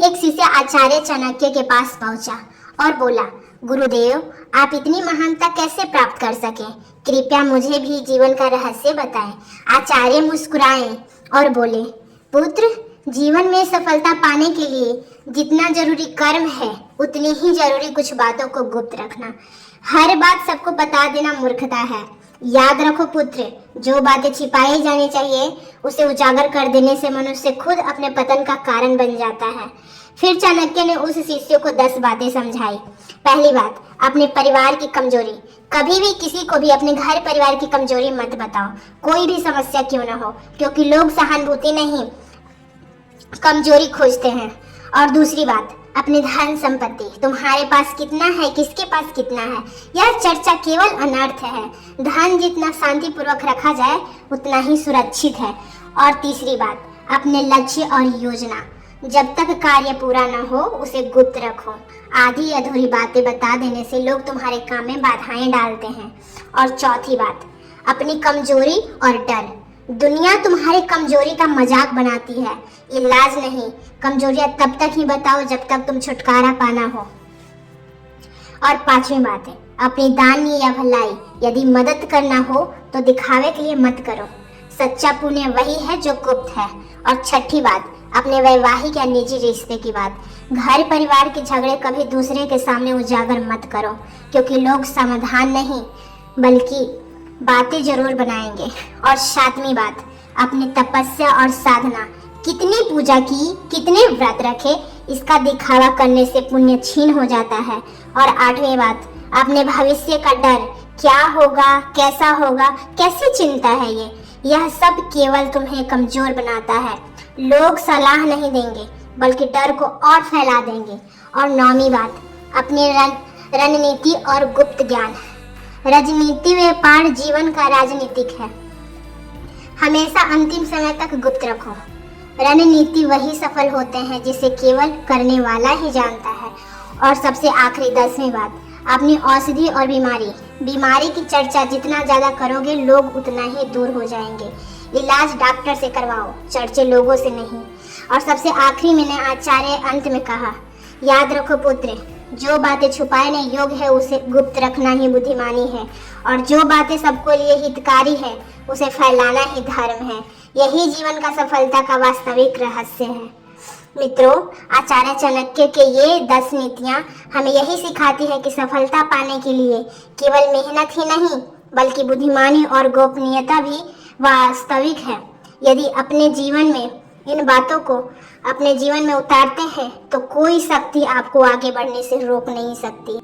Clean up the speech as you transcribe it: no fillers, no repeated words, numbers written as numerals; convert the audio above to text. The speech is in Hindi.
एक शिष्य आचार्य चाणक्य के पास पहुंचा और बोला, गुरुदेव, आप इतनी महानता कैसे प्राप्त कर सके? कृपया मुझे भी जीवन का रहस्य बताएं। आचार्य मुस्कुराए और बोले, पुत्र, जीवन में सफलता पाने के लिए जितना जरूरी कर्म है उतनी ही जरूरी कुछ बातों को गुप्त रखना। हर बात सबको बता देना मूर्खता है। याद रखो पुत्र, जो बातें छिपाई जानी चाहिए उसे उजागर कर देने से मनुष्य खुद अपने पतन का कारण बन जाता है। फिर चाणक्य ने उस शिष्य को 10 बातें समझाई। पहली बात, अपने परिवार की कमजोरी। कभी भी किसी को भी अपने घर परिवार की कमजोरी मत बताओ, कोई भी समस्या क्यों ना हो, क्योंकि लोग सहानुभूति नहीं कमजोरी खोजते हैं। और दूसरी बात, अपनी धन संपत्ति, तुम्हारे पास कितना है, किसके पास कितना है, यह चर्चा केवल अनर्थ है। धन जितना शांतिपूर्वक रखा जाए उतना ही सुरक्षित है। और तीसरी बात, अपने लक्ष्य और योजना, जब तक कार्य पूरा न हो उसे गुप्त रखो। आधी अधूरी बातें बता देने से लोग तुम्हारे काम में बाधाएं डालते हैं। और चौथी बात, अपनी कमजोरी और डर। दुनिया तुम्हारी कमजोरी का मजाक बनाती है, इलाज नहीं। कमजोरियां तब तक ही बताओ जब तक तुम छुटकारा पाना हो। और पांचवी बात है, अपनी दान या भलाई। यदि मदद करना हो तो दिखावे के लिए मत करो। सच्चा पुण्य वही है जो गुप्त है। और छठी बात, अपने वैवाहिक या निजी रिश्ते की बात। घर परिवार के झगड़े कभी दूसरे के सामने उजागर मत करो, क्योंकि लोग समाधान नहीं बल्कि बातें जरूर बनाएंगे। और सातवीं बात, अपनी तपस्या और साधना। कितनी पूजा की, कितने व्रत रखे, इसका दिखावा करने से पुण्य छीन हो जाता है। और आठवीं बात, अपने भविष्य का डर। क्या होगा, कैसा होगा, कैसी चिंता है यह सब केवल तुम्हें कमजोर बनाता है। लोग सलाह नहीं देंगे बल्कि डर को और फैला देंगे। और नौवीं बात, अपनी रणनीति और गुप्त ज्ञान। राजनीति व्यापार जीवन का राजनीतिक है, हमेशा अंतिम समय तक गुप्त रखो। रणनीति वही सफल होते हैं जिसे केवल करने वाला ही जानता है। और सबसे आखिरी 10वीं बात, अपनी औषधि और बीमारी की चर्चा जितना ज्यादा करोगे लोग उतना ही दूर हो जाएंगे। इलाज डॉक्टर से करवाओ, चर्चे लोगों से नहीं। और सबसे आखिरी मैंने आचार्य अंत में कहा, याद रखो पुत्र, जो बातें छुपाने योग्य है उसे गुप्त रखना ही बुद्धिमानी है, और जो बातें सबको लिए हितकारी है उसे फैलाना ही धर्म है। यही जीवन का सफलता का वास्तविक रहस्य है। मित्रों, आचार्य चाणक्य के ये 10 नीतियां हमें यही सिखाती है कि सफलता पाने के लिए केवल मेहनत ही नहीं बल्कि बुद्धिमानी और गोपनीयता भी वास्तविक है। यदि अपने जीवन में इन बातों को अपने जीवन में उतारते हैं तो कोई शक्ति आपको आगे बढ़ने से रोक नहीं सकती।